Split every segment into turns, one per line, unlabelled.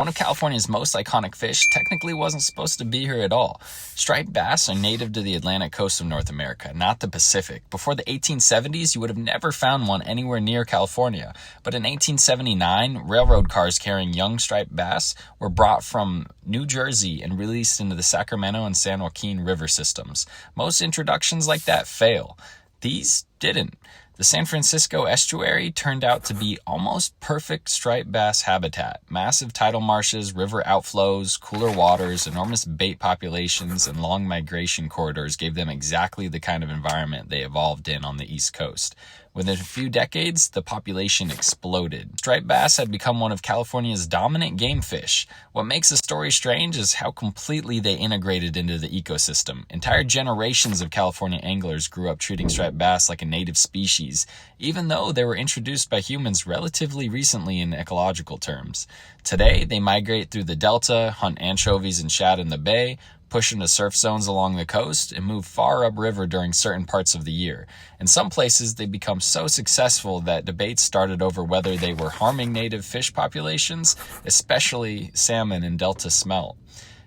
One of California's most iconic fish technically wasn't supposed to be here at all. Striped bass are native to the Atlantic coast of North America, not the Pacific. Before the 1870s, you would have never found one anywhere near California. But in 1879, railroad cars carrying young striped bass were brought from New Jersey and released into the Sacramento and San Joaquin river systems. Most introductions like that fail. These didn't. The San Francisco estuary turned out to be almost perfect striped bass habitat. Massive tidal marshes, river outflows, cooler waters, enormous bait populations, and long migration corridors gave them exactly the kind of environment they evolved in on the East Coast. Within a few decades, the population exploded. Striped bass had become one of California's dominant game fish. What makes the story strange is how completely they integrated into the ecosystem. Entire generations of California anglers grew up treating striped bass like a native species, even though they were introduced by humans relatively recently in ecological terms. Today, they migrate through the delta, hunt anchovies and shad in the bay, push into surf zones along the coast, and move far upriver during certain parts of the year. In some places, they become so successful that debates started over whether they were harming native fish populations, especially salmon and delta smelt.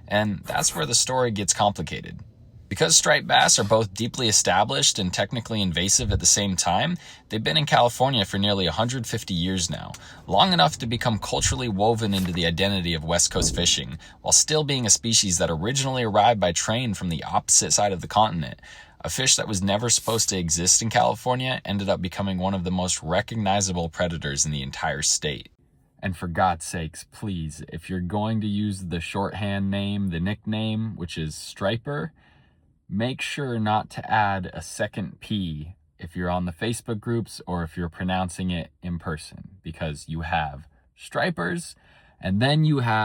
And that's where the story gets complicated. Because striped bass are both deeply established and technically invasive at the same time, they've been in California for nearly 150 years now, long enough to become culturally woven into the identity of West Coast fishing, while still being a species that originally arrived by train from the opposite side of the continent. A fish that was never supposed to exist in California ended up becoming one of the most recognizable predators in the entire state. And for God's sakes, please, if you're going to use the shorthand name, the nickname, which is Striper, make sure not to add a second P if you're on the Facebook groups or if you're pronouncing it in person, because you have stripers and then you have